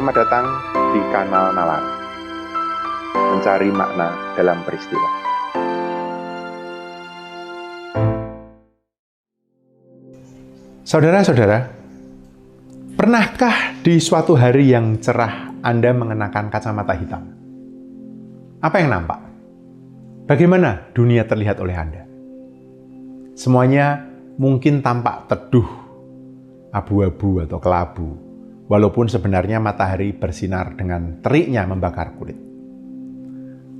Selamat datang di Kanal Nalar, mencari makna dalam peristiwa. Saudara-saudara, pernahkah di suatu hari yang cerah Anda mengenakan kacamata hitam? Apa yang nampak? Bagaimana dunia terlihat oleh Anda? Semuanya mungkin tampak teduh, abu-abu atau kelabu, walaupun sebenarnya matahari bersinar dengan teriknya membakar kulit.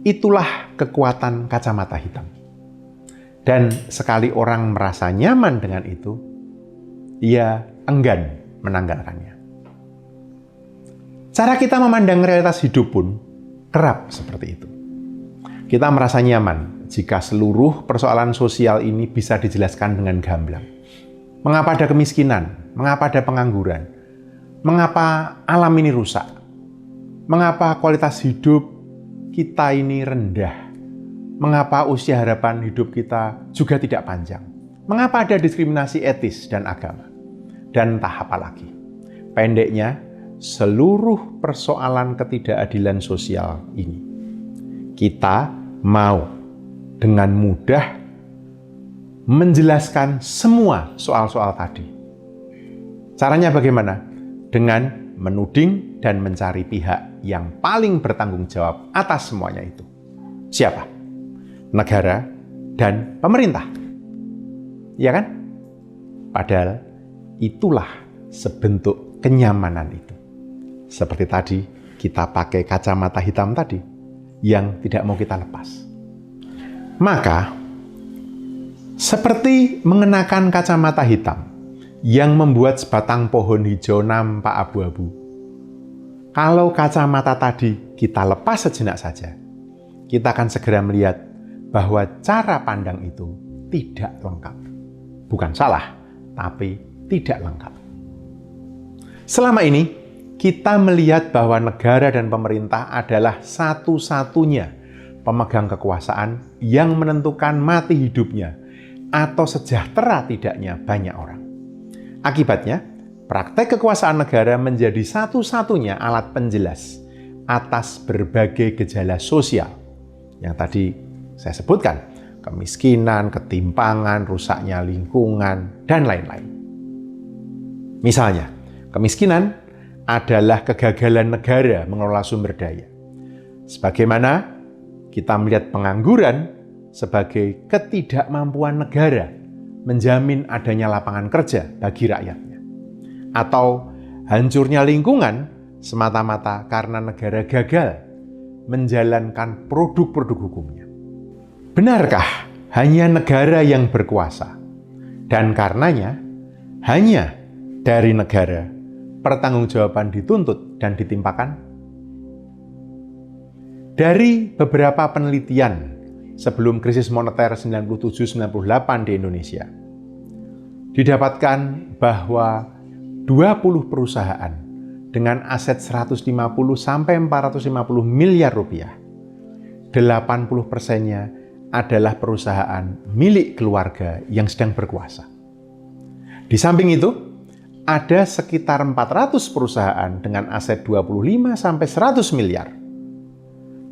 Itulah kekuatan kacamata hitam. Dan sekali orang merasa nyaman dengan itu, ia enggan menanggalkannya. Cara kita memandang realitas hidup pun kerap seperti itu. Kita merasa nyaman jika seluruh persoalan sosial ini bisa dijelaskan dengan gamblang. Mengapa ada kemiskinan? Mengapa ada pengangguran? Mengapa alam ini rusak? Mengapa kualitas hidup kita ini rendah? Mengapa usia harapan hidup kita juga tidak panjang? Mengapa ada diskriminasi etis dan agama? Dan entah apa lagi. Pendeknya, seluruh persoalan ketidakadilan sosial ini kita mau dengan mudah menjelaskan semua soal-soal tadi. Caranya bagaimana? Dengan menuding dan mencari pihak yang paling bertanggung jawab atas semuanya itu. Siapa? Negara dan pemerintah. Ya kan? Padahal itulah sebentuk kenyamanan itu. Seperti tadi, kita pakai kacamata hitam tadi yang tidak mau kita lepas. Maka, seperti mengenakan kacamata hitam yang membuat sebatang pohon hijau nampak abu-abu. Kalau kacamata tadi kita lepas sejenak saja, kita akan segera melihat bahwa cara pandang itu tidak lengkap. Bukan salah, tapi tidak lengkap. Selama ini, kita melihat bahwa negara dan pemerintah adalah satu-satunya pemegang kekuasaan yang menentukan mati hidupnya atau sejahtera tidaknya banyak orang. Akibatnya, praktek kekuasaan negara menjadi satu-satunya alat penjelas atas berbagai gejala sosial yang tadi saya sebutkan, kemiskinan, ketimpangan, rusaknya lingkungan, dan lain-lain. Misalnya, kemiskinan adalah kegagalan negara mengelola sumber daya. Sebagaimana kita melihat pengangguran sebagai ketidakmampuan negara menjamin adanya lapangan kerja bagi rakyatnya. Atau hancurnya lingkungan semata-mata karena negara gagal menjalankan produk-produk hukumnya. Benarkah hanya negara yang berkuasa? Dan karenanya, hanya dari negara pertanggungjawaban dituntut dan ditimpakan? Dari beberapa penelitian sebelum krisis moneter 97-98 di Indonesia, didapatkan bahwa 20 perusahaan dengan aset 150-450 miliar rupiah, 80%-nya adalah perusahaan milik keluarga yang sedang berkuasa. Di samping itu, ada sekitar 400 perusahaan dengan aset 25-100 miliar,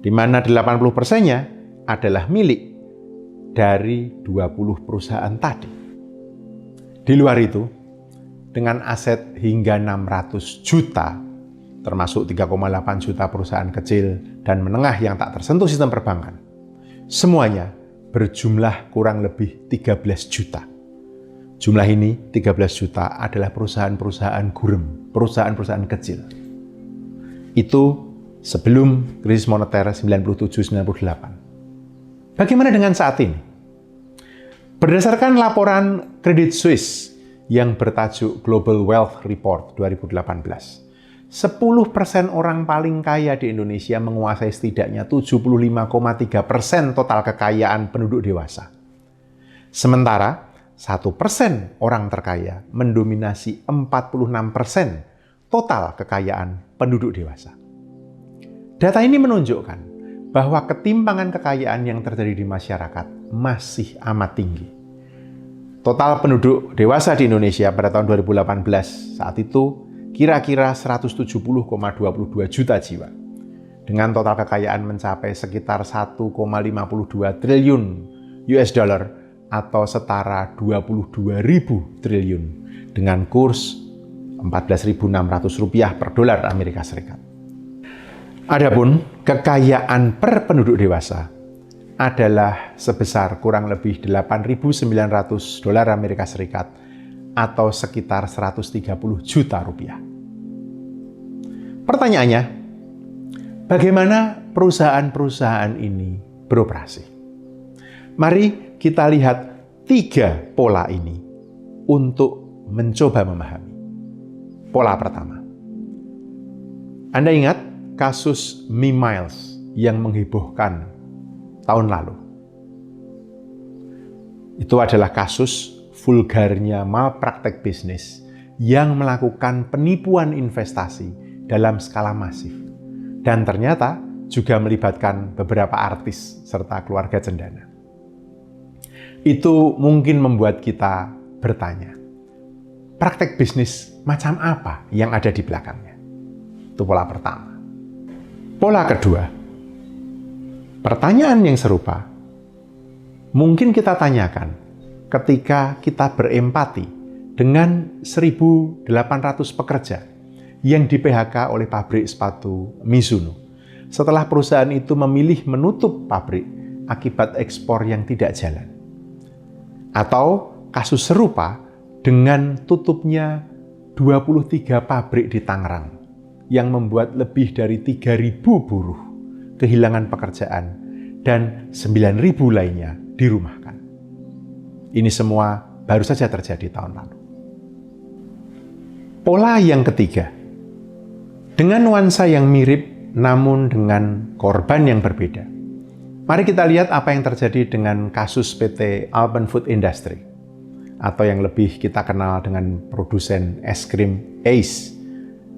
di mana 80%-nya adalah milik dari 20 perusahaan tadi. Di luar itu, dengan aset hingga 600 juta, termasuk 3,8 juta perusahaan kecil dan menengah yang tak tersentuh sistem perbankan, semuanya berjumlah kurang lebih 13 juta. Jumlah ini, 13 juta, adalah perusahaan-perusahaan gurem, perusahaan-perusahaan kecil. Itu sebelum krisis moneter 97-98. Bagaimana dengan saat ini? Berdasarkan laporan Credit Suisse yang bertajuk Global Wealth Report 2018, 10% orang paling kaya di Indonesia menguasai setidaknya 75,3% total kekayaan penduduk dewasa. Sementara 1% orang terkaya mendominasi 46% total kekayaan penduduk dewasa. Data ini menunjukkan bahwa ketimpangan kekayaan yang terjadi di masyarakat masih amat tinggi. Total penduduk dewasa di Indonesia pada tahun 2018 saat itu kira-kira 170,22 juta jiwa, dengan total kekayaan mencapai sekitar 1,52 triliun US dollar atau setara 22.000 triliun dengan kurs Rp14.600 per dolar Amerika Serikat. Adapun kekayaan per penduduk dewasa adalah sebesar kurang lebih 8.900 dolar Amerika Serikat atau sekitar 130 juta rupiah. Pertanyaannya, bagaimana perusahaan-perusahaan ini beroperasi? Mari kita lihat 3 pola ini untuk mencoba memahami. Pola pertama. Anda ingat kasus Me-Miles yang menghebohkan tahun lalu? Itu adalah kasus vulgarnya malpraktek bisnis yang melakukan penipuan investasi dalam skala masif. Dan ternyata juga melibatkan beberapa artis serta keluarga cendana. Itu mungkin membuat kita bertanya, praktek bisnis macam apa yang ada di belakangnya? Itu pola pertama. Pola kedua, pertanyaan yang serupa mungkin kita tanyakan ketika kita berempati dengan 1.800 pekerja yang di-PHK oleh pabrik sepatu Mizuno setelah perusahaan itu memilih menutup pabrik akibat ekspor yang tidak jalan. Atau kasus serupa dengan tutupnya 23 pabrik di Tangerang yang membuat lebih dari 3.000 buruh kehilangan pekerjaan dan 9.000 lainnya dirumahkan. Ini semua baru saja terjadi tahun lalu. Pola yang ketiga, dengan nuansa yang mirip namun dengan korban yang berbeda. Mari kita lihat apa yang terjadi dengan kasus PT Alpen Food Industry atau yang lebih kita kenal dengan produsen es krim Ace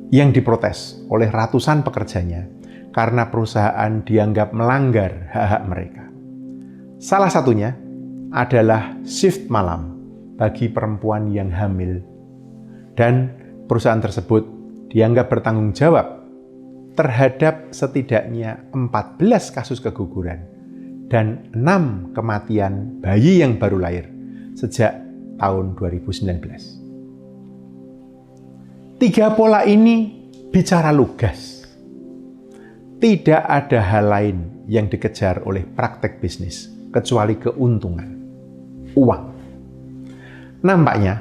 yang diprotes oleh ratusan pekerjanya karena perusahaan dianggap melanggar hak-hak mereka. Salah satunya adalah shift malam bagi perempuan yang hamil dan perusahaan tersebut dianggap bertanggung jawab terhadap setidaknya 14 kasus keguguran dan 6 kematian bayi yang baru lahir sejak tahun 2019. 3 pola ini bicara lugas. Tidak ada hal lain yang dikejar oleh praktek bisnis kecuali keuntungan, uang. Nampaknya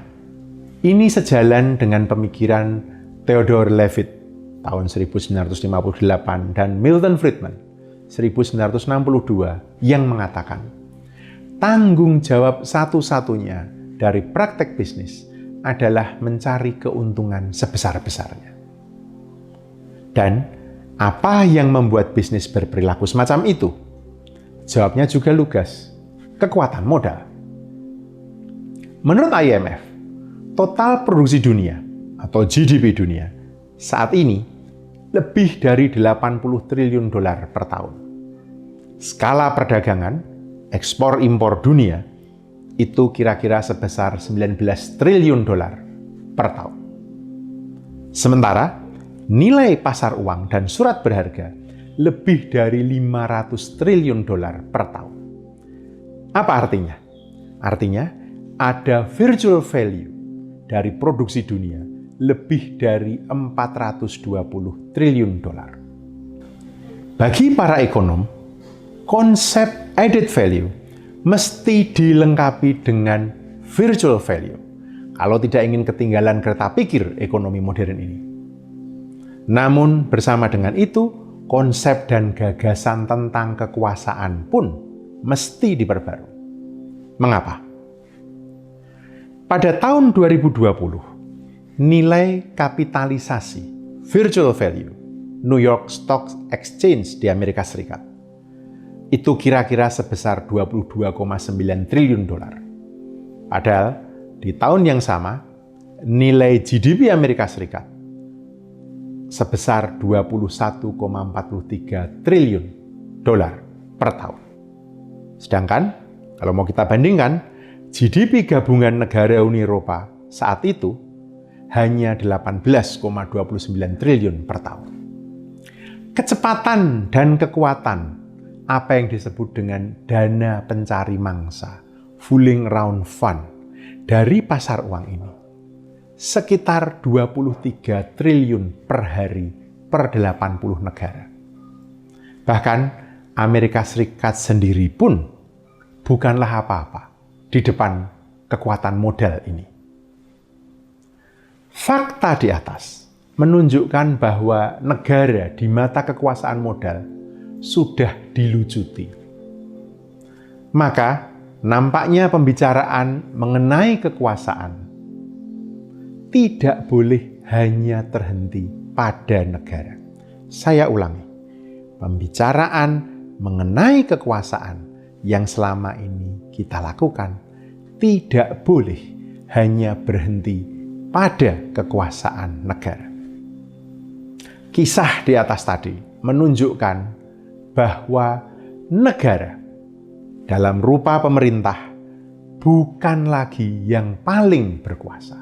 ini sejalan dengan pemikiran Theodore Levitt tahun 1958 dan Milton Friedman 1962 yang mengatakan tanggung jawab satu-satunya dari praktek bisnis adalah mencari keuntungan sebesar-besarnya. Dan apa yang membuat bisnis berperilaku semacam itu? Jawabnya juga lugas, kekuatan modal. Menurut IMF, total produksi dunia atau GDP dunia saat ini lebih dari 80 triliun dolar per tahun. Skala perdagangan, ekspor-impor dunia, itu kira-kira sebesar 19 triliun dolar per tahun. Sementara, nilai pasar uang dan surat berharga lebih dari 500 triliun dolar per tahun. Apa artinya? Artinya, ada virtual value dari produksi dunia lebih dari 420 triliun dolar. Bagi para ekonom, konsep added value mesti dilengkapi dengan virtual value kalau tidak ingin ketinggalan kereta pikir ekonomi modern ini. Namun bersama dengan itu, konsep dan gagasan tentang kekuasaan pun mesti diperbarui. Mengapa? Pada tahun 2020, nilai kapitalisasi virtual value New York Stock Exchange di Amerika Serikat itu kira-kira sebesar 22,9 triliun dolar. Padahal di tahun yang sama, nilai GDP Amerika Serikat sebesar 21,43 triliun dolar per tahun. Sedangkan kalau mau kita bandingkan, GDP gabungan negara Uni Eropa saat itu hanya 18,29 triliun per tahun. Kecepatan dan kekuatan, apa yang disebut dengan dana pencari mangsa, fooling around fund, dari pasar uang ini, sekitar 23 triliun per hari per 80 negara. Bahkan Amerika Serikat sendiri pun bukanlah apa-apa di depan kekuatan modal ini. Fakta di atas menunjukkan bahwa negara di mata kekuasaan modal sudah dilucuti. Maka nampaknya pembicaraan mengenai kekuasaan tidak boleh hanya terhenti pada negara. Saya ulangi, pembicaraan mengenai kekuasaan yang selama ini kita lakukan tidak boleh hanya berhenti pada kekuasaan negara. Kisah di atas tadi menunjukkan bahwa negara dalam rupa pemerintah bukan lagi yang paling berkuasa.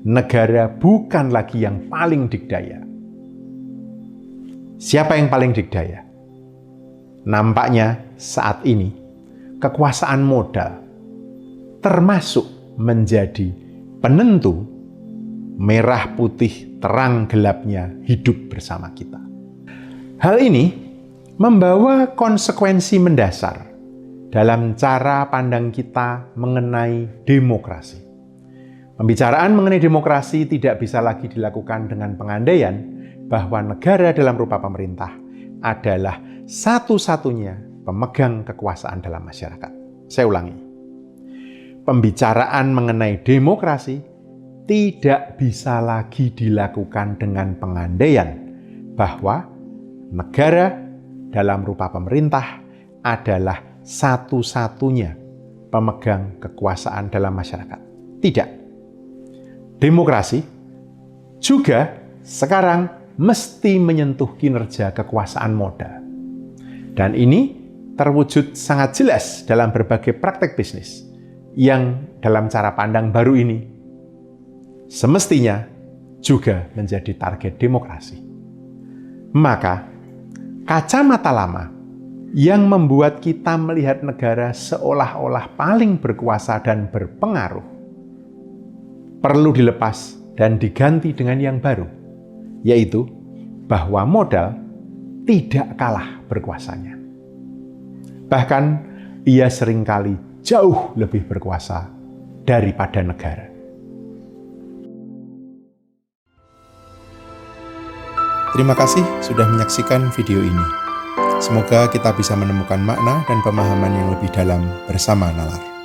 Negara bukan lagi yang paling dikdaya. Siapa yang paling dikdaya? Nampaknya saat ini kekuasaan modal termasuk menjadi penentu merah putih terang gelapnya hidup bersama kita. Hal ini membawa konsekuensi mendasar dalam cara pandang kita mengenai demokrasi. Pembicaraan mengenai demokrasi tidak bisa lagi dilakukan dengan pengandaian bahwa negara dalam rupa pemerintah adalah satu-satunya pemegang kekuasaan dalam masyarakat. Saya ulangi, pembicaraan mengenai demokrasi tidak bisa lagi dilakukan dengan pengandaian bahwa negara dalam rupa pemerintah adalah satu-satunya pemegang kekuasaan dalam masyarakat. Tidak. Demokrasi juga sekarang mesti menyentuh kinerja kekuasaan modal. Dan ini terwujud sangat jelas dalam berbagai praktek bisnis yang dalam cara pandang baru ini semestinya juga menjadi target demokrasi. Maka, kacamata lama yang membuat kita melihat negara seolah-olah paling berkuasa dan berpengaruh perlu dilepas dan diganti dengan yang baru, yaitu bahwa modal tidak kalah berkuasanya. Bahkan, ia seringkali jauh lebih berkuasa daripada negara. Terima kasih sudah menyaksikan video ini. Semoga kita bisa menemukan makna dan pemahaman yang lebih dalam bersama nalar.